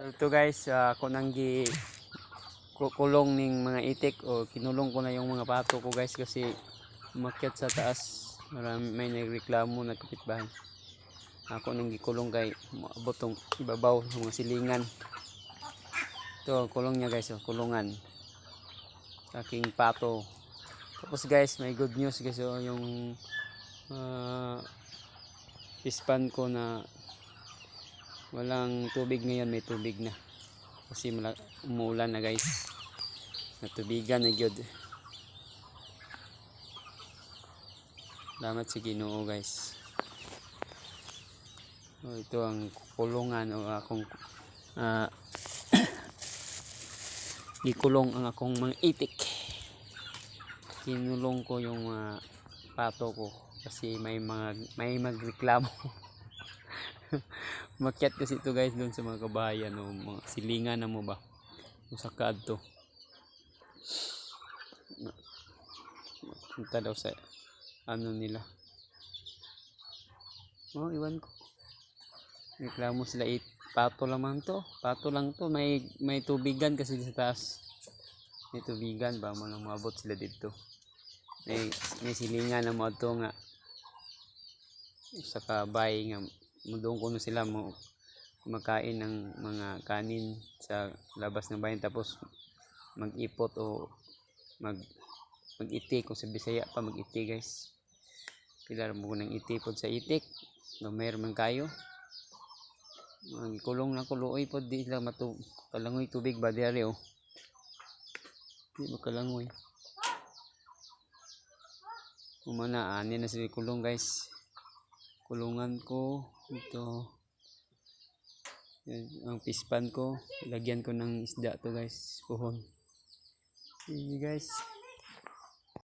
Ito guys, ako nang kulong ning mga itik o kinulong ko na yung mga pato ko guys kasi umakyat sa taas. May nagreklamo na kapitbahay. Ako nang gikulong kay maabot tong ibabaw ng mga silingan. Ito kulong niya guys, kulungan. Aking pato. Tapos guys, may good news guys, yung pispan ko na walang tubig ngayon, may tubig na kasi umuulan na guys, natubigan na gyud. Salamat sa Ginoo guys. Ito ang kulungan o akong ikulong ang akong mga itik. Kinulong ko yung pato ko kasi may magreklamo. Makyat kasi ito guys doon sa mga kabahayan o mga silingan na mo ba sa kadto. Punta daw sa ano nila. Iwan ko. Reklamo sila, pato lamang to. Pato lang to, may tubigan kasi sa taas. May tubigan ba mo lang maabot sila dito. May silingan na mo ato nga sa kabay nga mudong kuno sila mo kumakain ng mga kanin sa labas ng bayan, tapos mag-ipot o mag-iti kung sa Bisaya pa mag-iti guys. Pilar mo nang itipod sa itik gamay man kayo. Kulong na kuloy pod di sila kalangoy tubig ba diari di makalangoy. Umana ani na sila kulong guys. Kulungan ko ito, ang pispan ko, lagyan ko ng isda to guys, puhon. Sige guys.